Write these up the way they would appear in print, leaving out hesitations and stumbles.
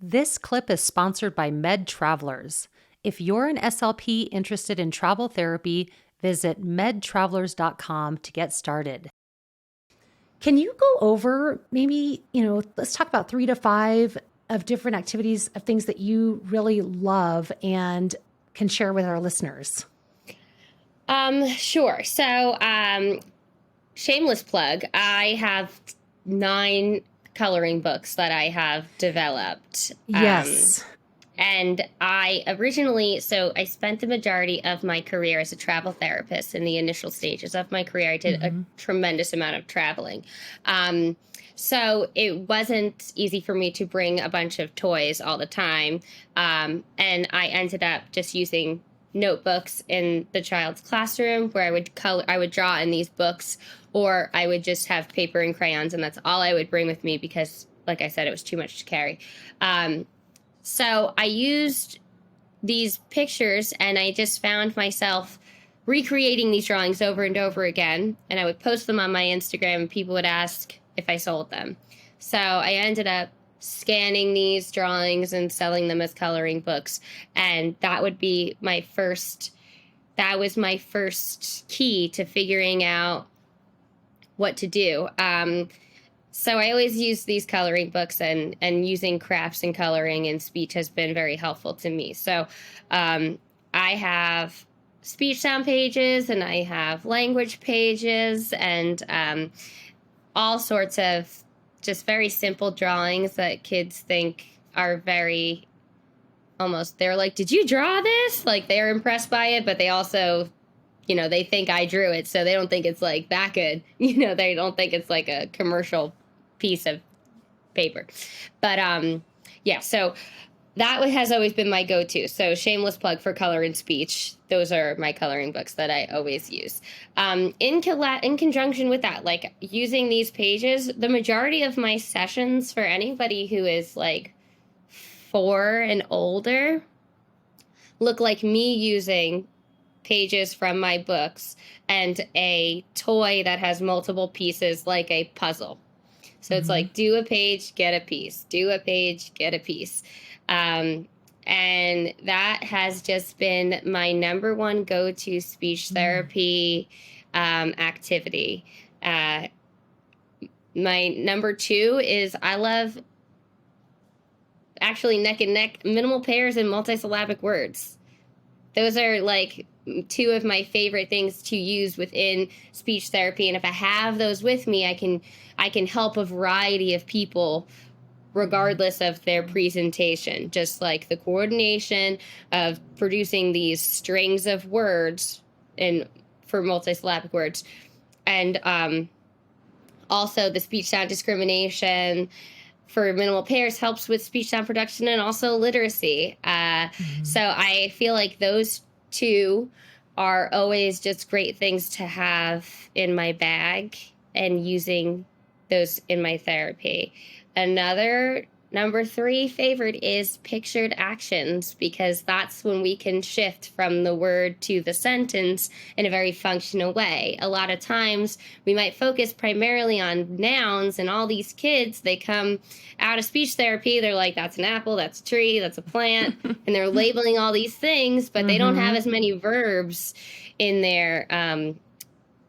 This clip is sponsored by Med Travelers. If you're an SLP interested in travel therapy, visit medtravelers.com to get started. Can you go over maybe, let's talk about 3 to 5 of different activities of things that you really love and can share with our listeners? Sure. So, shameless plug, I have 9 coloring books that I have developed. Yes. And I spent the majority of my career as a travel therapist. In the initial stages of my career, I did a tremendous amount of traveling. Um, so it wasn't easy for me to bring a bunch of toys all the time. And I ended up just using notebooks in the child's classroom where I would draw in these books, or I would just have paper and crayons, and that's all I would bring with me because, like I said, it was too much to carry. Um, so I used these pictures and I just found myself recreating these drawings over and over again. And I would post them on my Instagram and people would ask if I sold them. So I ended up scanning these drawings and selling them as coloring books. And that was my first key to figuring out what to do. So I always use these coloring books, and using crafts and coloring and speech has been very helpful to me. So I have speech sound pages and I have language pages and all sorts of just very simple drawings that kids think are very almost, they're like, did you draw this? Like, they're impressed by it, but they also, they think I drew it. So they don't think it's like that good. They don't think it's like a commercial piece of paper. But yeah, so that has always been my go-to. So shameless plug for color and speech. Those are my coloring books that I always use. In conjunction with that, like using these pages, the majority of my sessions for anybody who is like 4 and older look like me using pages from my books and a toy that has multiple pieces like a puzzle. So it's like, do a page, get a piece, do a page, get a piece. And that has just been my number one go-to speech therapy activity. My number 2 is I love actually neck and neck minimal pairs and multisyllabic words. Those are like 2 of my favorite things to use within speech therapy. And if I have those with me, I can help a variety of people regardless of their presentation. Just like the coordination of producing these strings of words for multisyllabic words. And also the speech sound discrimination for minimal pairs helps with speech sound production and also literacy. So I feel like those 2 are always just great things to have in my bag and using those in my therapy. Another number 3 favorite is pictured actions, because that's when we can shift from the word to the sentence in a very functional way. A lot of times we might focus primarily on nouns, and all these kids, they come out of speech therapy, they're like, that's an apple, that's a tree, that's a plant, and they're labeling all these things, but they don't have as many verbs in their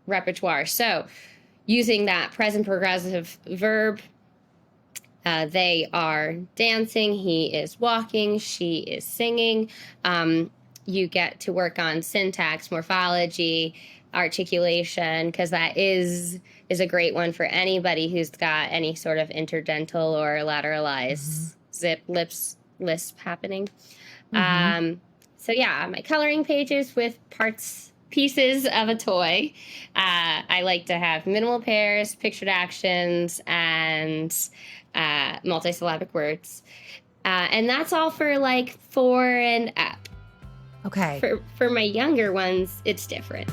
repertoire. So using that present progressive verb, they are dancing, he is walking, she is singing. You get to work on syntax, morphology, articulation, because that is a great one for anybody who's got any sort of interdental or lateralized lisp happening. So yeah, my coloring pages with pieces of a toy. I like to have minimal pairs, pictured actions, and multisyllabic words. And that's all for like 4 and up. Okay. For my younger ones, it's different.